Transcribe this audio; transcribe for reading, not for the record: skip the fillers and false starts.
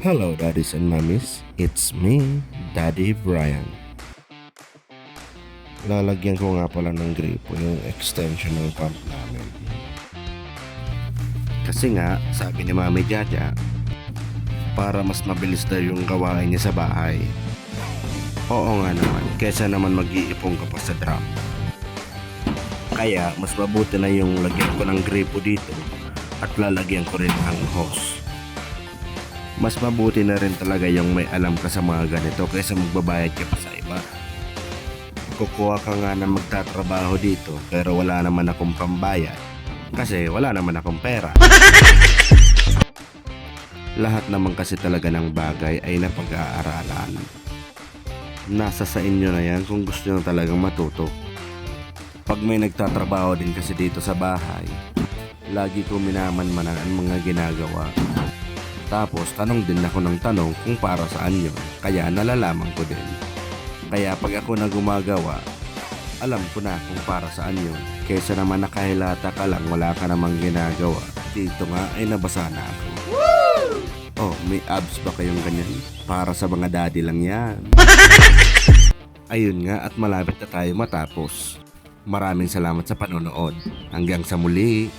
Hello daddies and mommies, it's me, Daddy Brian. Lalagyan ko nga pala ng gripo yung extension ng pump namin. Kasi nga, sabi ni Mami Jaja, para mas mabilis daw yung gawain niya sa bahay. Oo nga naman, kesa naman mag-iipong ka pa sa drum. Kaya mas mabuti na yung lagyan ko ng gripo dito at lalagyan ko rin ang hose. Mas mabuti na rin talaga yung may alam ka sa mga ganito kaysa magbabayad ka pa sa iba. Kukuha ka nga na magtatrabaho dito pero wala naman akong pambayad kasi wala naman akong pera. Lahat naman kasi talaga ng bagay ay napag-aaralan. Nasa sa inyo na yan kung gusto nyo talagang matuto. Pag may nagtatrabaho din kasi dito sa bahay, lagi ko minamanmanan ang mga ginagawa. Tapos tanong din ako ng tanong kung para saan yun, kaya nalalaman ko din. Kaya pag ako na gumagawa, alam ko na kung para saan yun. Kaysa naman nakahilata ka lang, wala ka namang ginagawa. Dito nga ay nabasa na ako. Oh, may abs ba kayong ganyan? Para sa mga daddy lang yan. Ayun nga at malapit na tayo matapos. Maraming salamat sa panonood. Hanggang sa muli.